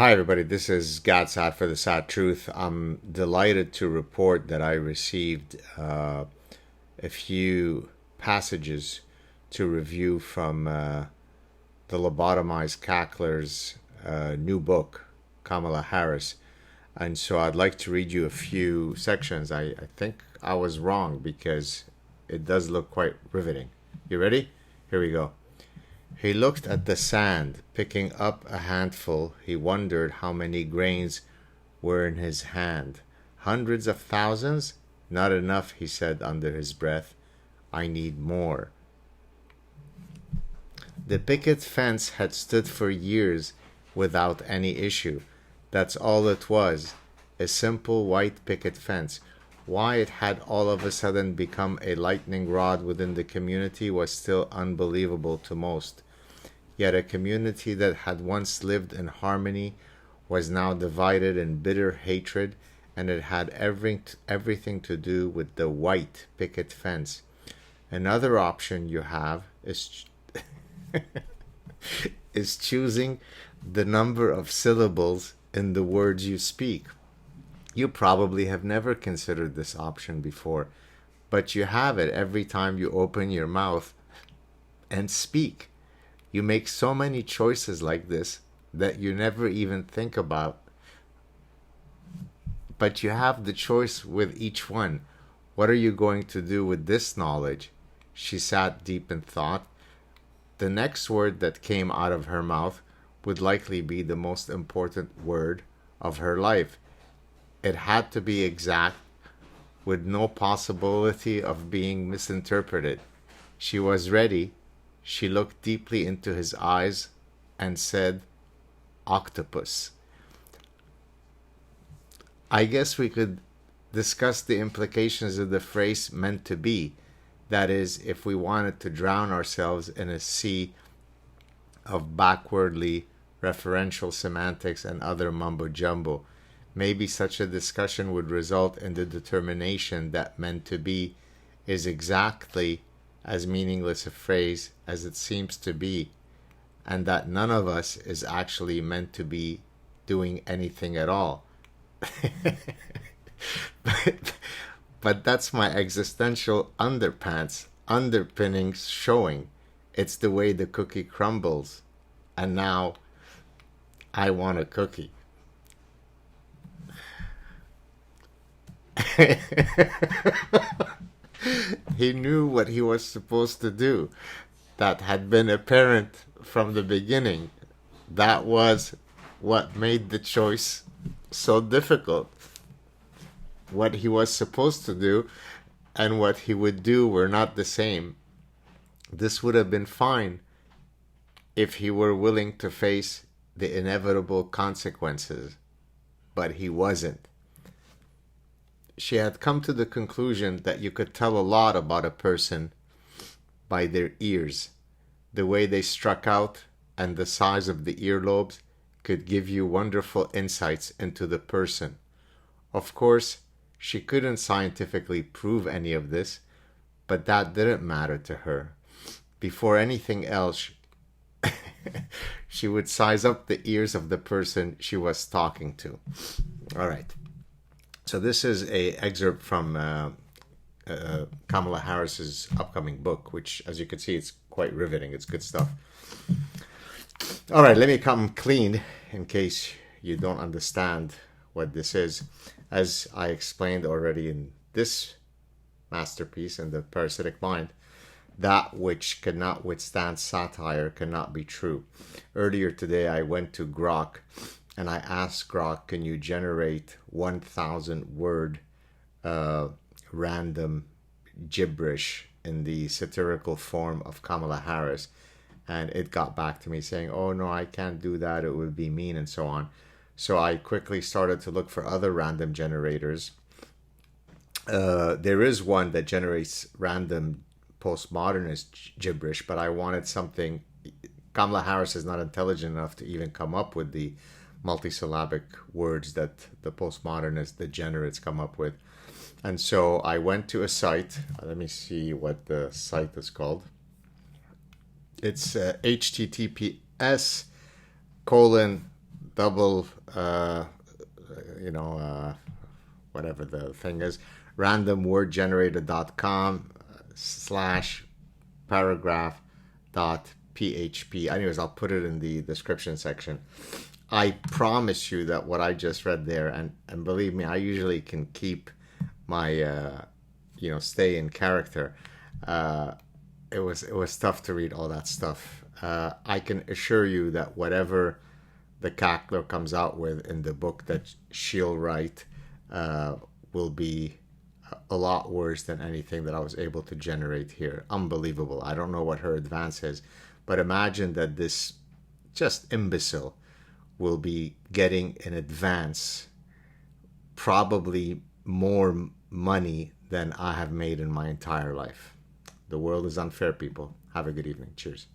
Hi, everybody. This is Saad for the Saad Truth. I'm delighted to report that I received a few passages to review from the lobotomized cackler's new book, Kamala Harris. And so I'd like to read you a few sections. I think I was wrong because it does look quite riveting. You ready? Here we go. He looked at the sand, picking up a handful. He wondered how many grains were in his hand. Hundreds of thousands? Not enough, he said under his breath. I need more. The picket fence had stood for years without any issue. That's all it was, a simple white picket fence. Why it had all of a sudden become a lightning rod within the community was still unbelievable to most. Yet a community that had once lived in harmony was now divided in bitter hatred, and it had everything to do with the white picket fence. Another option you have is is choosing the number of syllables in the words you speak. You probably have never considered this option before, but you have it every time you open your mouth and speak. You make so many choices like this that you never even think about. But you have the choice with each one. What are you going to do with this knowledge? She sat deep in thought. The next word that came out of her mouth would likely be the most important word of her life. It had to be exact, with no possibility of being misinterpreted. She was ready. She looked deeply into his eyes and said, octopus. I guess we could discuss the implications of the phrase meant to be. That is, if we wanted to drown ourselves in a sea of backwardly referential semantics and other mumbo jumbo. Maybe such a discussion would result in the determination that meant to be is exactly as meaningless a phrase as it seems to be, and that none of us is actually meant to be doing anything at all. but that's my existential underpants, underpinnings showing. It's the way the cookie crumbles. And now I want a cookie. He knew what he was supposed to do. That had been apparent from the beginning. That was what made the choice so difficult. What he was supposed to do and what he would do were not the same. This would have been fine if he were willing to face the inevitable consequences, but he wasn't. She had come to the conclusion that you could tell a lot about a person by their ears. The way they struck out and the size of the earlobes could give you wonderful insights into the person. Of course, she couldn't scientifically prove any of this, but that didn't matter to her. Before anything else, she would size up the ears of the person she was talking to. All right. So this is an excerpt from Kamala Harris's upcoming book, which, as you can see, it's quite riveting. It's good stuff. All right, let me come clean in case you don't understand what this is. As I explained already in this masterpiece, in The Parasitic Mind, that which cannot withstand satire cannot be true. Earlier today, I went to Grok and I asked Grok, can you generate 1,000 word random gibberish in the satirical form of Kamala Harris? And it got back to me saying, oh no, I can't do that. It would be mean and so on. So I quickly started to look for other random generators. There is one that generates random postmodernist gibberish, but I wanted something. Kamala Harris is not intelligent enough to even come up with the multisyllabic words that the postmodernist degenerates come up with. And so I went to a site. Let me see what the site is called. It's https double, you know, whatever the thing is, randomwordgenerator.com slash paragraph dot php. Anyways, I'll put it in the description section. I promise you that what I just read there, and believe me, I usually can keep my, stay in character. It was tough to read all that stuff. I can assure you that whatever the cackler comes out with in the book that she'll write uh, will be a lot worse than anything that I was able to generate here. Unbelievable. I don't know what her advance is, but imagine that this just imbecile will be getting in advance probably more money than I have made in my entire life. The world is unfair, people. Have a good evening. Cheers.